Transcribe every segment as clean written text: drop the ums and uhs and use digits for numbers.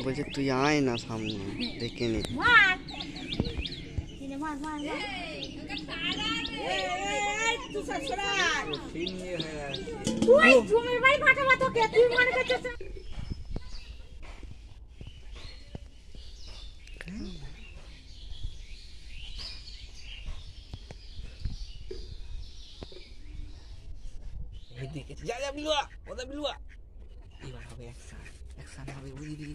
বলছে তুই আয় না সামনে দেখে নি। যা যা বিলুয়া ওটা বিলুয়া এবার হবে অ্যাকশন হবে বুঝলি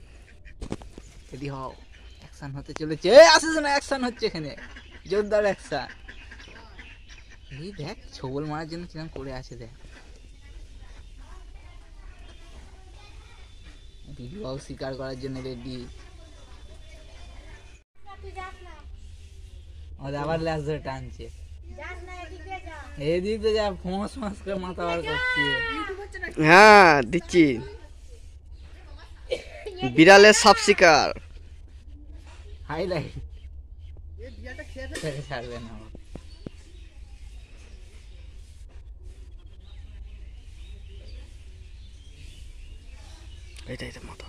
রেডি হও অ্যাকশন হতে চলেছে আসিস না অ্যাকশন হচ্ছে এখানে জোরদার অ্যাকশন এই দেখ ছবল মারার জন্য কিরকম করে আছে দেখ বিলুয়াও শিকার করার জন্য রেডি ওদের আবার ল্যাস ধরে টানছে এদিক তো যা ফোঁস ফোঁস করে মাথা বার করছে হ্যাঁ দিচ্ছি বিড়ালের সাপ শিকার হাইলাইট ছাড়বে না এটা এটা মাথা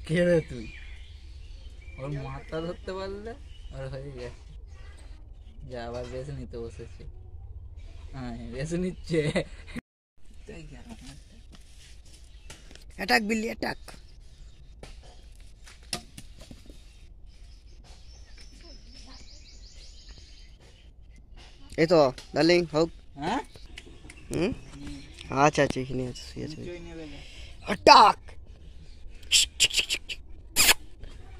কে রে তুই ওর মাথা ধরতে পারলে আর হয়ে গেছে যা আবার বেছে নিতে বসেছে হ্যাঁ বেছে নিচ্ছে অ্যাটাক বিল্লি অ্যাটাক এই তো ডার্লিং হোক হ্যাঁ আচ্ছা আচ্ছা এখানে আছে শুয়ে আছে অ্যাটাক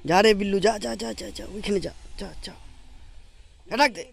যা রে বিল্লু যা যা যা যা যা ওইখানে যা যা যা অ্যাটাক দে